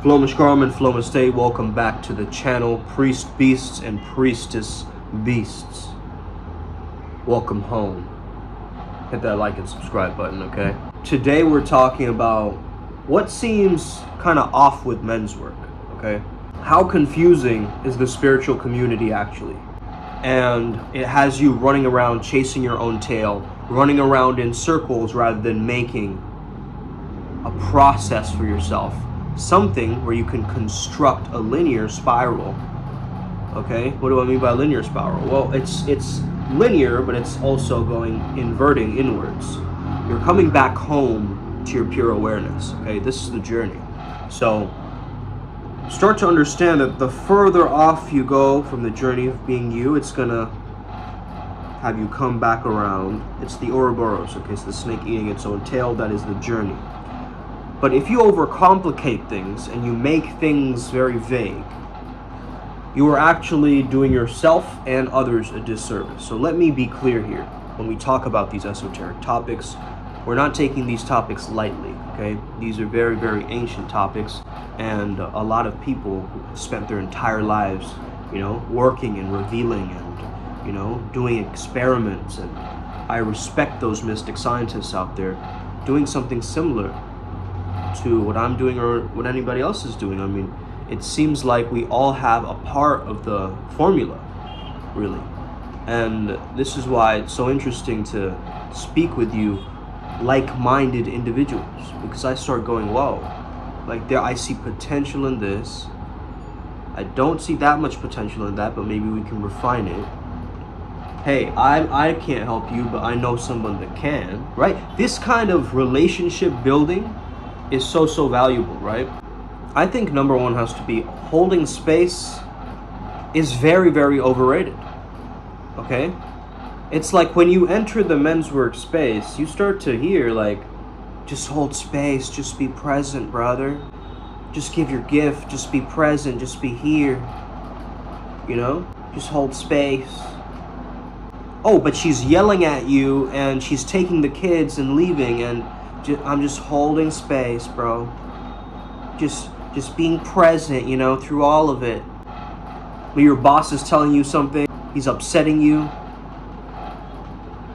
Flomashkaram and Flomastay, welcome back to the channel. Priest Beasts and Priestess Beasts, welcome home. Hit that like and subscribe button, okay? Today we're talking about what seems kind of off with men's work, okay? How confusing is the spiritual community actually? And it has you running around chasing your own tail, running around in circles rather than making a process for yourself. Something where you can construct a linear spiral. Okay, what do I mean by linear spiral? Well, it's linear, but it's also inverting inwards. You're coming back home to your pure awareness. Okay, this is the journey. So start to understand that the further off you go from the journey of being you, it's gonna have you come back around. It's the Ouroboros. Okay, it's the snake eating its own tail. That is the journey. But if you overcomplicate things and you make things very vague, you are actually doing yourself and others a disservice. So let me be clear here. When we talk about these esoteric topics, we're not taking these topics lightly, okay? These are very, very ancient topics, and a lot of people spent their entire lives, working and revealing and, doing experiments. And I respect those mystic scientists out there doing something similar to what I'm doing or what anybody else is doing. I mean, it seems like we all have a part of the formula, really. And this is why it's so interesting to speak with you like-minded individuals, because I start going, whoa, like I see potential in this. I don't see that much potential in that, but maybe we can refine it. Hey, I can't help you, but I know someone that can, right? This kind of relationship building is so valuable, right? I think number one has to be holding space is very, very overrated, okay? It's like when you enter the men's work space, you start to hear like, just hold space, just be present, brother. Just give your gift, just be present, just be here, just hold space. Oh, but she's yelling at you and she's taking the kids and leaving, and I'm just holding space, bro. Just being present, through all of it. When your boss is telling you something, he's upsetting you.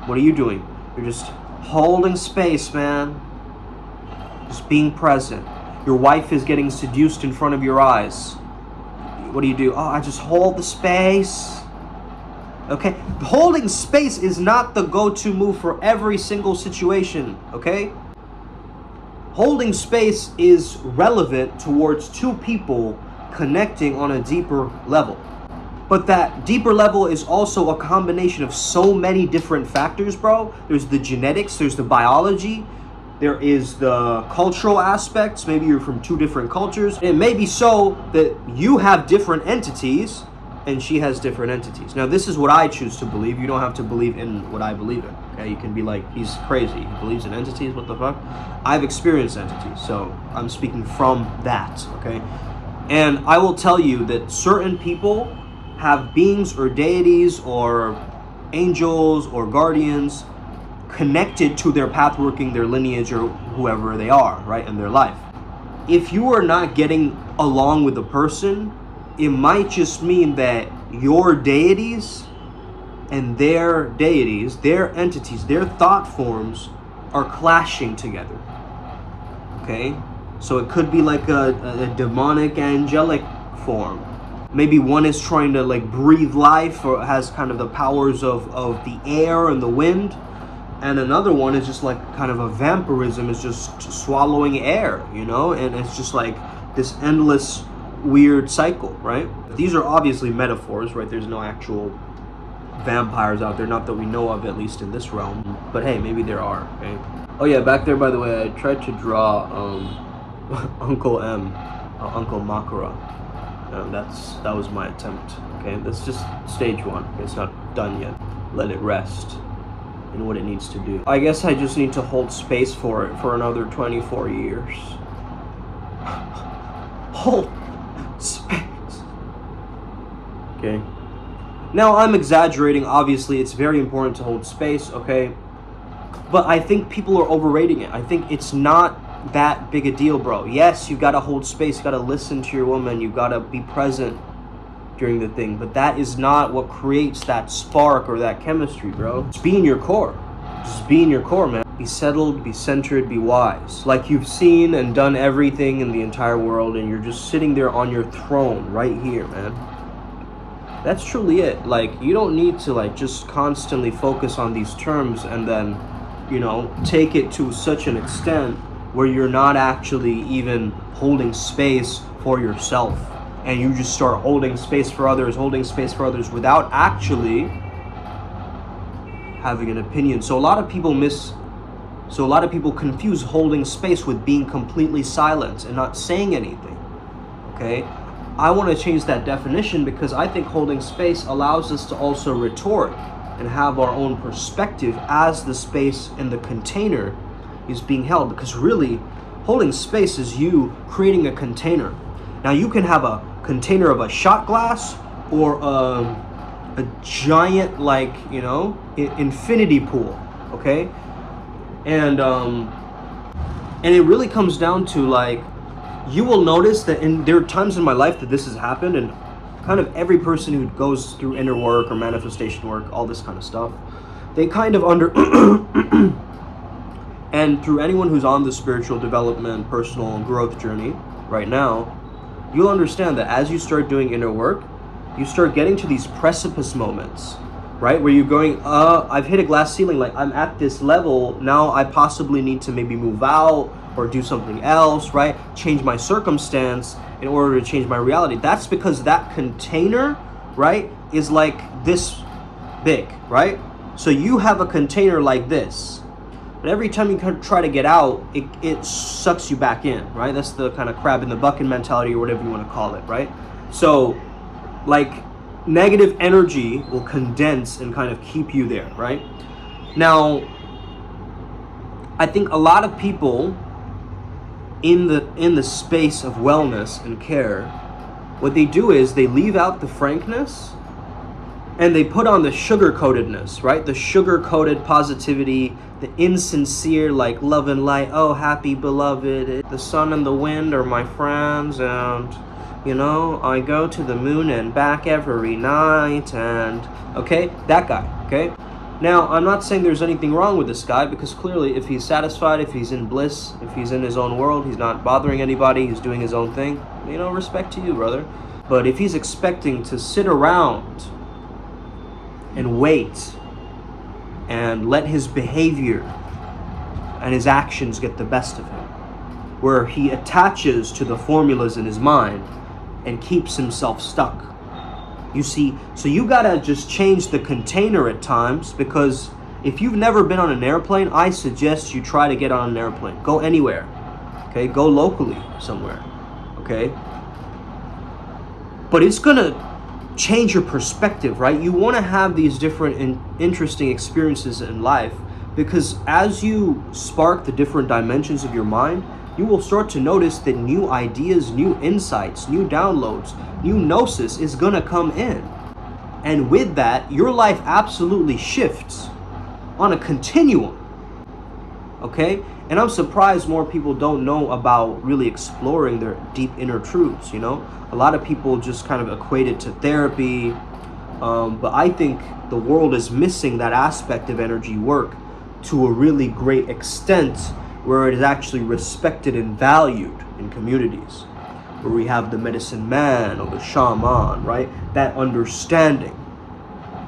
What are you doing? You're just holding space, man. Just being present. Your wife is getting seduced in front of your eyes. What do? Oh, I just hold the space. Okay? Holding space is not the go-to move for every single situation, okay? Holding space is relevant towards two people connecting on a deeper level. But that deeper level is also a combination of so many different factors, bro. There's the genetics, there's the biology, there is the cultural aspects. Maybe you're from two different cultures. It may be so that you have different entities and she has different entities. Now, this is what I choose to believe. You don't have to believe in what I believe in. Okay, you can be like, he's crazy. He believes in entities. What the fuck? I've experienced entities, so I'm speaking from that. Okay, and I will tell you that certain people have beings or deities or angels or guardians connected to their path working, their lineage, or whoever they are, right, in their life. If you are not getting along with a person, it might just mean that your deities and their deities, their entities, their thought forms are clashing together. Okay? So it could be like a demonic, angelic form. Maybe one is trying to like breathe life or has kind of the powers of the air and the wind. And another one is just like kind of a vampirism, is just swallowing air, and it's just like this endless weird cycle, right? These are obviously metaphors, right? There's no actual vampires out there, not that we know of, at least in this realm, but hey, maybe there are. Okay. Oh yeah, back there, by the way, I tried to draw Uncle M, Uncle Makara. That was my attempt. Okay, that's just stage one. Okay, it's not done yet. Let it rest in what it needs to do. I guess I just need to hold space for it for another 24 years. Hold space. Okay. Now, I'm exaggerating. Obviously, it's very important to hold space, okay? But I think people are overrating it. I think it's not that big a deal, bro. Yes, you gotta hold space, you gotta listen to your woman, you gotta be present during the thing, but that is not what creates that spark or that chemistry, bro. Just be in your core. Just be in your core, man. Be settled, be centered, be wise. Like you've seen and done everything in the entire world, and you're just sitting there on your throne right here, man. That's truly it. Like, you don't need to like just constantly focus on these terms and then, you know, take it to such an extent where you're not actually even holding space for yourself, and you just start holding space for others without actually having an opinion. So a lot of people confuse holding space with being completely silent and not saying anything. Okay? I want to change that definition, because I think holding space allows us to also retort and have our own perspective as the space in the container is being held. Because really, holding space is you creating a container. Now you can have a container of a shot glass or a giant, like, you know, infinity pool, okay? And it really comes down to, like, you will notice that there are times in my life that this has happened, and kind of every person who goes through inner work or manifestation work, all this kind of stuff, they kind of and through anyone who's on the spiritual development, personal growth journey right now, you'll understand that as you start doing inner work, you start getting to these precipice moments, right? Where you're going, I've hit a glass ceiling, like I'm at this level, now I possibly need to maybe move out or do something else, right? Change my circumstance in order to change my reality. That's because that container, right, is like this big, right? So you have a container like this, but every time you try to get out, it sucks you back in, right? That's the kind of crab in the bucket mentality, or whatever you want to call it, right? So, like, negative energy will condense and kind of keep you there, right? Now, I think a lot of people in the space of wellness and care, what they do is they leave out the frankness and they put on the sugar-coatedness, right? The sugar-coated positivity, the insincere, like, love and light, oh, happy beloved, the sun and the wind are my friends, and, you know, I go to the moon and back every night, and, okay, that guy, okay? Now, I'm not saying there's anything wrong with this guy, because clearly if he's satisfied, if he's in bliss, if he's in his own world, he's not bothering anybody, he's doing his own thing, you know, respect to you, brother. But if he's expecting to sit around and wait and let his behavior and his actions get the best of him, where he attaches to the formulas in his mind and keeps himself stuck. You see, so you gotta just change the container at times, because if you've never been on an airplane, I suggest you try to get on an airplane. Go anywhere, okay? Go locally somewhere, okay? But it's gonna change your perspective, right? You wanna have these different interesting experiences in life, because as you spark the different dimensions of your mind, you will start to notice that new ideas, new insights, new downloads, new gnosis is gonna come in. And with that, your life absolutely shifts on a continuum, okay? And I'm surprised more people don't know about really exploring their deep inner truths, you know? A lot of people just kind of equate it to therapy, but I think the world is missing that aspect of energy work to a really great extent, where it is actually respected and valued in communities, where we have the medicine man or the shaman, right? That understanding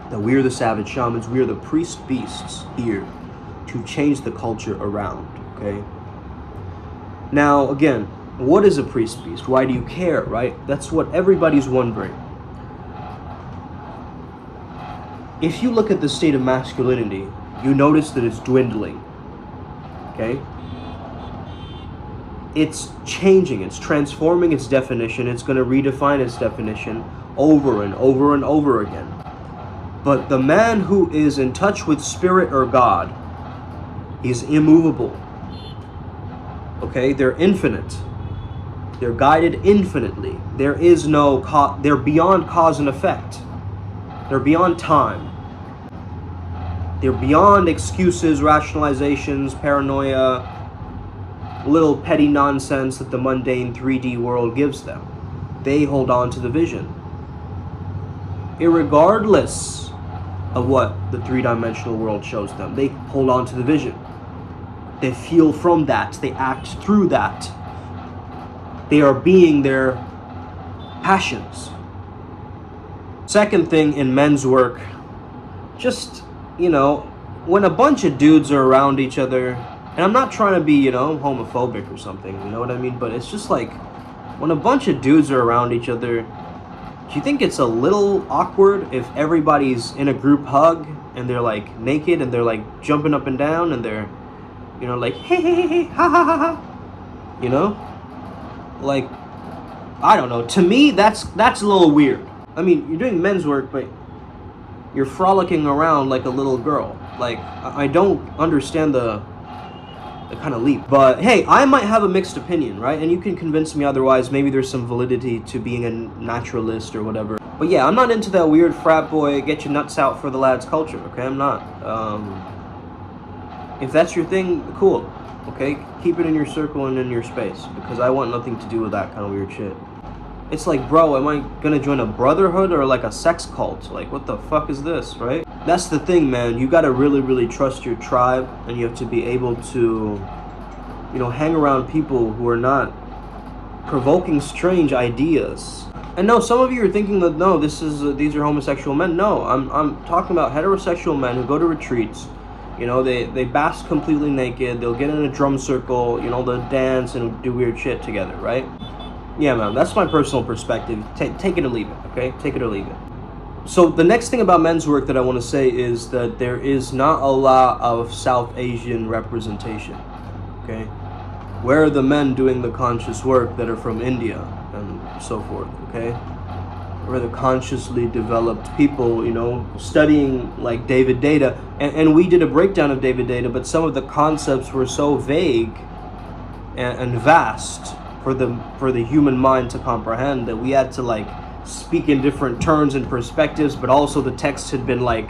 that we are the savage shamans, we are the priest beasts here to change the culture around, okay? Now, again, what is a priest beast? Why do you care, right? That's what everybody's wondering. If you look at the state of masculinity, you notice that it's dwindling, okay? It's changing, it's transforming its definition, it's going to redefine its definition over and over and over again. But the man who is in touch with spirit or God is immovable. Okay, they're infinite. They're guided infinitely. There is no they're beyond cause and effect. They're beyond time. They're beyond excuses, rationalizations, paranoia, little petty nonsense that the mundane 3D world gives them. They hold on to the vision. Irregardless of what the three-dimensional world shows them, they hold on to the vision. They feel from that. They act through that. They are being their passions. Second thing in men's work, just, when a bunch of dudes are around each other, and I'm not trying to be, homophobic or something, you know what I mean? But it's just like, when a bunch of dudes are around each other, do you think it's a little awkward if everybody's in a group hug and they're like naked and they're like jumping up and down and they're, like, hey, ha, ha, ha, ha, like, I don't know. To me, that's a little weird. I mean, you're doing men's work, but you're frolicking around like a little girl. Like, I don't understand the kind of leap. But hey, I might have a mixed opinion, right? And you can convince me otherwise. Maybe there's some validity to being a naturalist or whatever. But yeah, I'm not into that weird frat boy, get your nuts out for the lads culture, okay? I'm not. If that's your thing, cool, okay? Keep it in your circle and in your space, because I want nothing to do with that kind of weird shit. It's like, bro, am I gonna join a brotherhood or like a sex cult? Like, what the fuck is this, right? That's the thing, man. You gotta really, really trust your tribe, and you have to be able to, hang around people who are not provoking strange ideas. And no, some of you are thinking that, no, these are homosexual men. No, I'm talking about heterosexual men who go to retreats. They bask completely naked. They'll get in a drum circle. They'll dance and do weird shit together, right? Yeah, man, that's my personal perspective. Take it or leave it, okay? Take it or leave it. So the next thing about men's work that I want to say is that there is not a lot of South Asian representation, okay? Where are the men doing the conscious work that are from India and so forth, okay? Where the consciously developed people, studying like David Data. And we did a breakdown of David Data, but some of the concepts were so vague and vast for the human mind to comprehend that we had to like speak in different terms and perspectives, but also the text had been like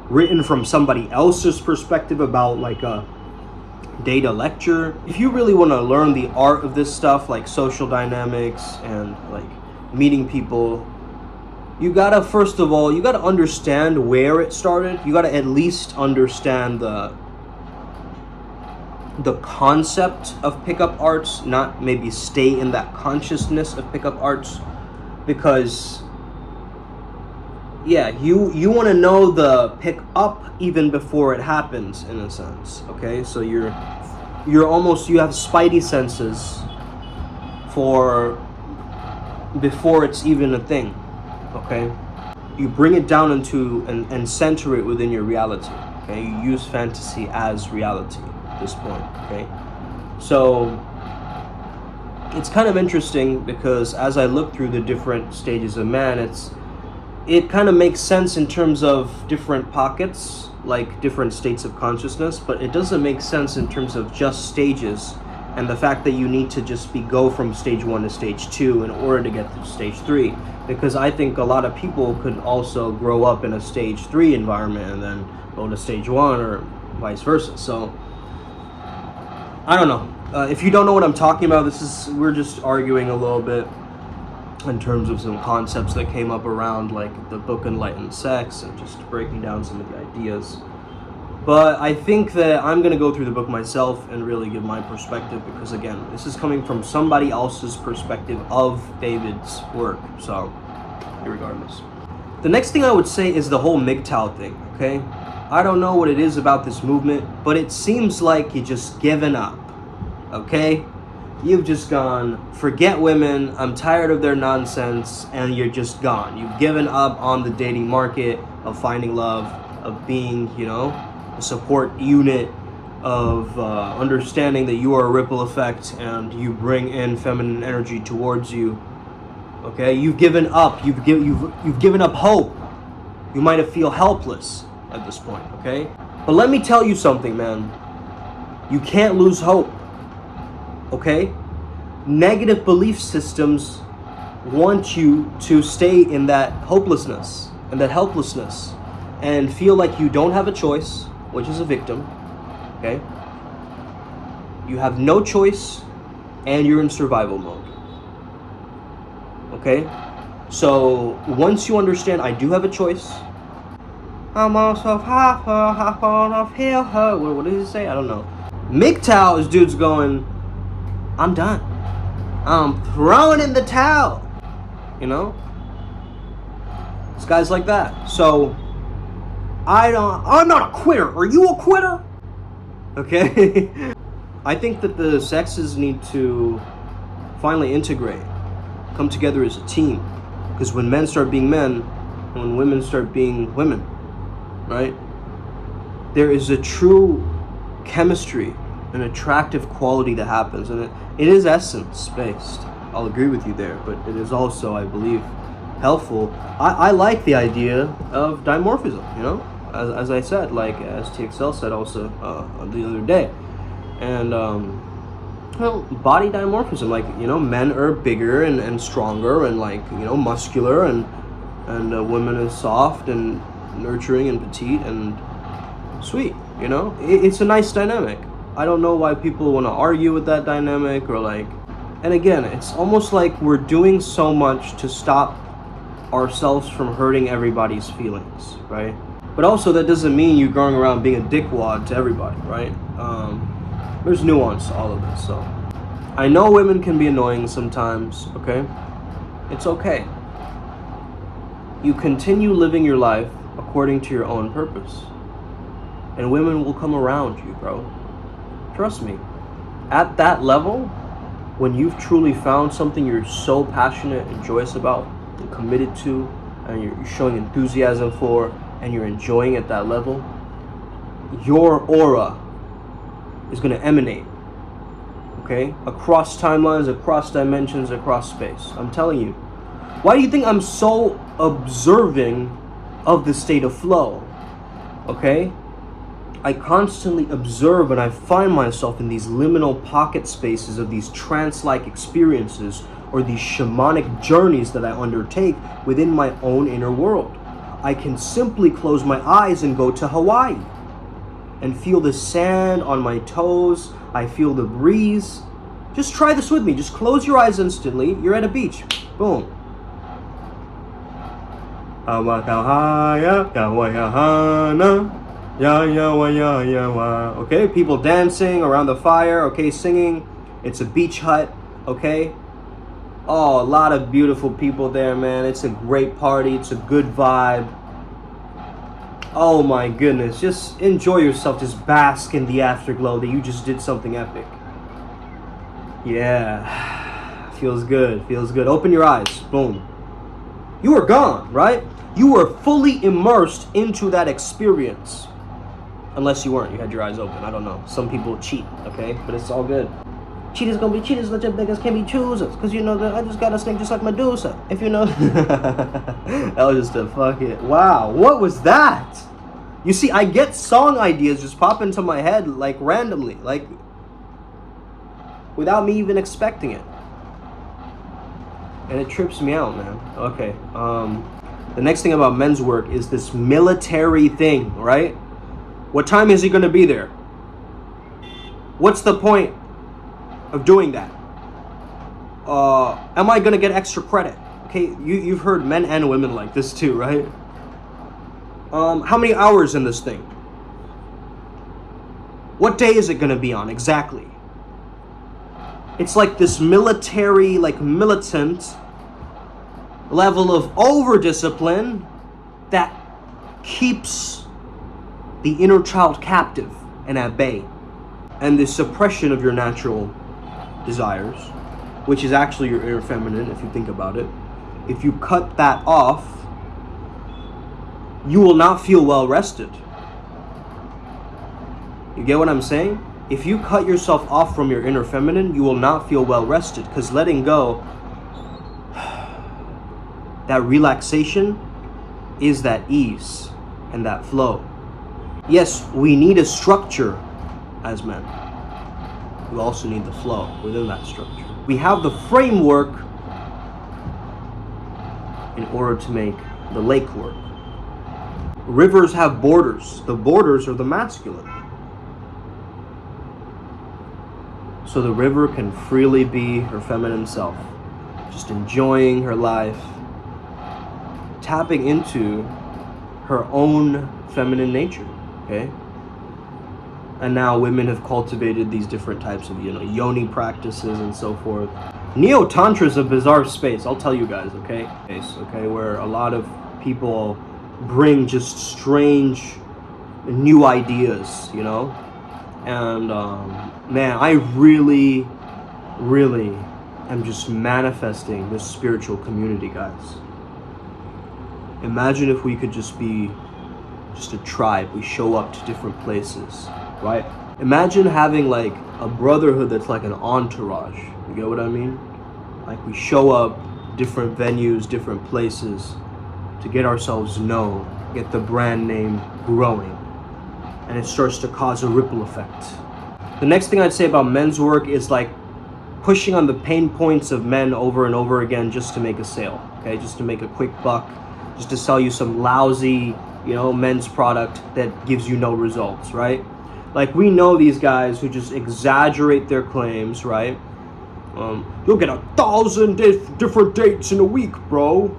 written from somebody else's perspective about like a data lecture. If you really want to learn the art of this stuff, like social dynamics and like meeting people, you gotta, first of all, you gotta understand where it started. You gotta at least understand the concept of pickup arts, not maybe stay in that consciousness of pickup arts, because yeah, you want to know the pick up even before it happens, in a sense, okay? So you have spidey senses for before it's even a thing, okay? You bring it down into and center it within your reality, okay? You use fantasy as reality at this point, okay? So it's kind of interesting because as I look through the different stages of man, it kind of makes sense in terms of different pockets, like different states of consciousness, but it doesn't make sense in terms of just stages and the fact that you need to just go from stage 1 to stage 2 in order to get to stage 3, because I think a lot of people could also grow up in a stage 3 environment and then go to stage 1 or vice versa. So I don't know. If you don't know what I'm talking about, we're just arguing a little bit in terms of some concepts that came up around like the book Enlightened Sex and just breaking down some of the ideas. But I think that I'm going to go through the book myself and really give my perspective, because again, this is coming from somebody else's perspective of David's work. So, irregardless. The next thing I would say is the whole MGTOW thing, okay? I don't know what it is about this movement, but it seems like you're just giving up, okay? You've just gone, forget women, I'm tired of their nonsense, and you're just gone. You've given up on the dating market of finding love, of being, a support unit, of understanding that you are a ripple effect and you bring in feminine energy towards you. Okay, you've given up. You've given up hope. You might have feel helpless at this point. Okay, but let me tell you something, man. You can't lose hope. Okay, negative belief systems want you to stay in that hopelessness and that helplessness and feel like you don't have a choice, which is a victim. Okay, You have no choice, and you're in survival mode. Okay? So once you understand I do have a choice, I'm also half on off hill. What does he say? I don't know. MGTOW is dude's going, I'm done. I'm throwing in the towel. You know? This guy's like that. So I'm not a quitter. Are you a quitter? Okay? I think that the sexes need to finally integrate, come together as a team. Because when men start being men, and when women start being women, right? There is a true chemistry, an attractive quality that happens. And it is essence-based. I'll agree with you there. But it is also, I believe, helpful. I like the idea of dimorphism, you know? As I said, like as TXL said also the other day. And well, body dimorphism, like, you know, men are bigger and stronger and, like, you know, muscular, and women is soft and nurturing and petite and sweet, you know? It's a nice dynamic. I don't know why people want to argue with that dynamic, or like, and again, it's almost like we're doing so much to stop ourselves from hurting everybody's feelings, right? But also that doesn't mean you're going around being a dickwad to everybody, right? There's nuance to all of this. So I know women can be annoying sometimes, okay? It's okay. You continue living your life according to your own purpose, and women will come around you, bro. Trust me. At that level, when you've truly found something you're so passionate and joyous about and committed to, and you're showing enthusiasm for, and you're enjoying at that level, your aura is going to emanate, okay? Across timelines, across dimensions, across space. I'm telling you. Why do you think I'm so observing of the state of flow, okay? I constantly observe, and I find myself in these liminal pocket spaces of these trance-like experiences, or these shamanic journeys that I undertake within my own inner world. I can simply close my eyes and go to Hawaii and feel the sand on my toes. I feel the breeze. Just try this with me. Just close your eyes instantly. You're at a beach. Boom. Okay, people dancing around the fire, okay, singing. It's a beach hut, okay? Oh, a lot of beautiful people there, man. It's a great party. It's a good vibe. Oh my goodness. Just enjoy yourself. Just bask in the afterglow that you just did something epic. Yeah. Feels good. Feels good. Open your eyes. Boom. You were gone, right? You were fully immersed into that experience. Unless you weren't. You had your eyes open. I don't know. Some people cheat, okay? But it's all good. Cheaters gonna be cheaters, let your niggas can't be choosers. Cause you know that I just got a snake just like Medusa. If you know. That was just a fucking. Wow, what was that? You see, I get song ideas just pop into my head like randomly, like without me even expecting it. And it trips me out, man. Okay. The next thing about Menswork is this military thing, right? What time is he gonna be there? What's the point of doing that? Am I gonna get extra credit? Okay, you've heard men and women like this too, right? How many hours in this thing? What day is it gonna be on exactly? It's like this military, like militant level of over-discipline that keeps the inner child captive and at bay, and the suppression of your natural desires, which is actually your inner feminine, if you think about it. If you cut that off, you will not feel well rested. You get what I'm saying? If you cut yourself off from your inner feminine, you will not feel well rested, because letting go, that relaxation is that ease and that flow. Yes, we need a structure as men. We also need the flow within that structure. We have the framework in order to make the lake work. Rivers have borders. The borders are the masculine. so the river can freely be her feminine self, just enjoying her life, tapping into her own feminine nature, okay? And now women have cultivated these different types of, yoni practices and so forth. Neo-Tantra is a bizarre space, I'll tell you guys, okay? Okay, where a lot of people bring just strange new ideas, And man, I really am just manifesting this spiritual community, guys. Imagine if we could just be just a tribe. We show up to different places, right? Imagine having like a brotherhood that's like an entourage. You get what I mean? Like we show up different venues, different places to get ourselves known, get the brand name growing, and it starts to cause a ripple effect. The next thing I'd say about men's work is like pushing on the pain points of men over and over again just to make a sale, okay? Just to make a quick buck, just to sell you some lousy, men's product that gives you no results, right? Like we know these guys who just exaggerate their claims, right? You'll get 1,000 different dates in a week, bro.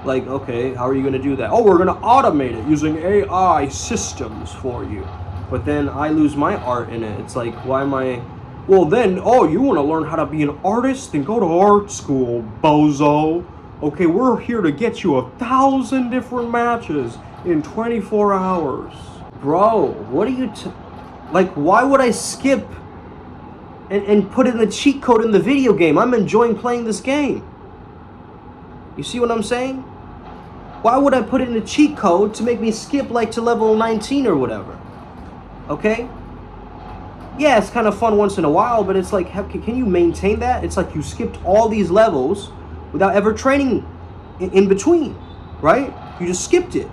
Like, okay, how are you gonna do that? Oh, we're gonna automate it using AI systems for you. But then I lose my art in it. It's like, why am I? Well then, you wanna learn how to be an artist? Then go to art school, bozo. Okay, we're here to get you 1,000 different matches in 24 hours. Bro, what are you like, why would I skip and put in the cheat code in the video game? I'm enjoying playing this game. You see what I'm saying? Why would I put in a cheat code to make me skip like to level 19 or whatever? Okay? Yeah, it's kind of fun once in a while, but it's like, can you maintain that? It's like you skipped all these levels without ever training in between, right? You just skipped it.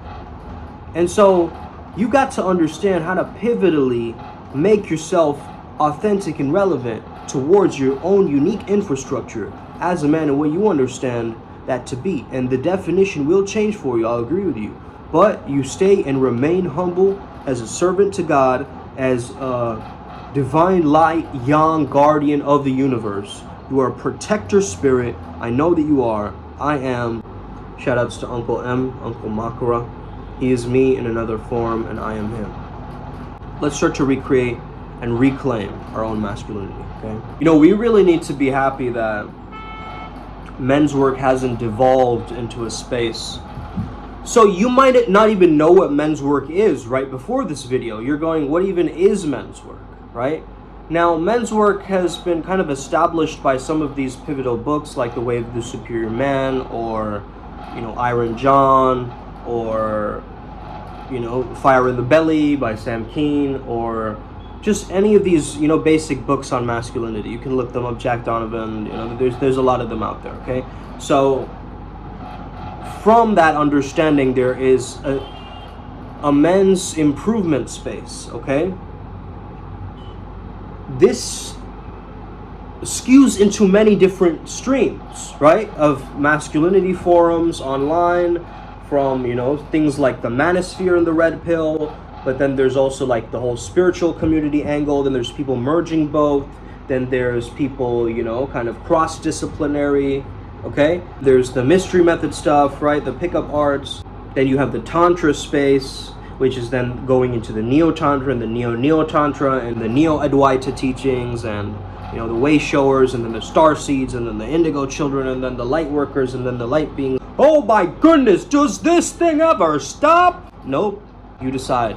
And so you got to understand how to pivotally make yourself authentic and relevant towards your own unique infrastructure as a man and what you understand that to be. And the definition will change for you, I'll agree with you. But you stay and remain humble as a servant to God, as a divine light, young guardian of the universe. You are a protector spirit. I know that you are. I am. Shout outs to Uncle M, Uncle Makara. He is me in another form, and I am him. Let's start to recreate and reclaim our own masculinity, okay? We really need to be happy that men's work hasn't devolved into a space. So you might not even know what men's work is right before this video. You're going, what even is men's work, right? Now, men's work has been kind of established by some of these pivotal books like The Way of the Superior Man, or, Iron John, or, Fire in the Belly by Sam Keen, or just any of these, basic books on masculinity. You can look them up, Jack Donovan, there's a lot of them out there, okay? So, from that understanding, there is a men's improvement space, okay? This skews into many different streams, right? Of masculinity forums online, from, things like the manosphere and the red pill, but then there's also like the whole spiritual community angle, then there's people merging both, then there's people, kind of cross-disciplinary, okay? There's the mystery method stuff, right? The pickup arts. Then you have the Tantra space, which is then going into the Neo-Tantra and the Neo-Neo-Tantra and the Neo-Advaita teachings, and the way showers, and then the star seeds, and then the indigo children, and then the light workers, and then the light beings. Oh my goodness, does this thing ever stop? Nope. You decide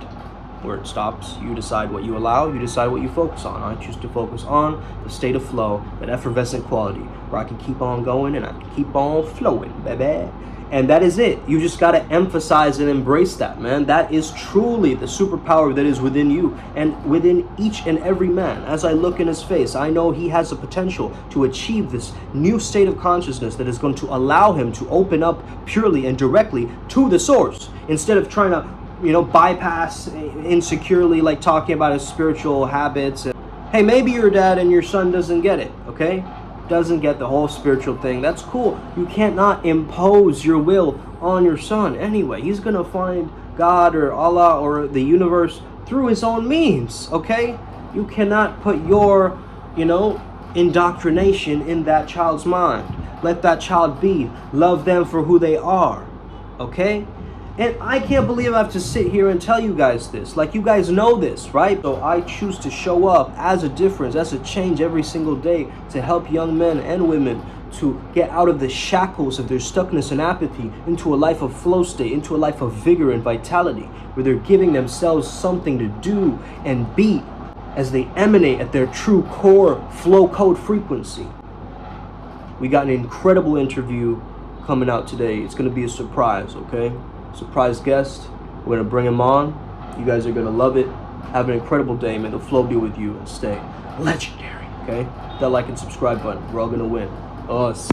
where it stops. You decide what you allow. You decide what you focus on. I choose to focus on the state of flow, that effervescent quality, where I can keep on going and I can keep on flowing, baby. And that is it. You just got to emphasize and embrace that, man. That is truly the superpower that is within you and within each and every man. As I look in his face, I know he has the potential to achieve this new state of consciousness that is going to allow him to open up purely and directly to the source, instead of trying to, bypass insecurely, like talking about his spiritual habits. And, hey, maybe your dad and your son doesn't get it, okay? Doesn't get the whole spiritual thing. That's cool. You can't not impose your will on your son anyway. He's gonna find God or Allah or the universe through his own means, okay? You cannot put your you know, indoctrination in that child's mind. Let that child be. Love them for who they are. Okay? And I can't believe I have to sit here and tell you guys this. Like, you guys know this, right? So I choose to show up as a difference, as a change every single day to help young men and women to get out of the shackles of their stuckness and apathy into a life of flow state, into a life of vigor and vitality, where they're giving themselves something to do and be as they emanate at their true core flow code frequency. We got an incredible interview coming out today. It's going to be a surprise, okay? Surprise guest. We're going to bring him on. You guys are going to love it. Have an incredible day. May the flow be with you and stay legendary, okay? Hit that like and subscribe button. We're all going to win. Us.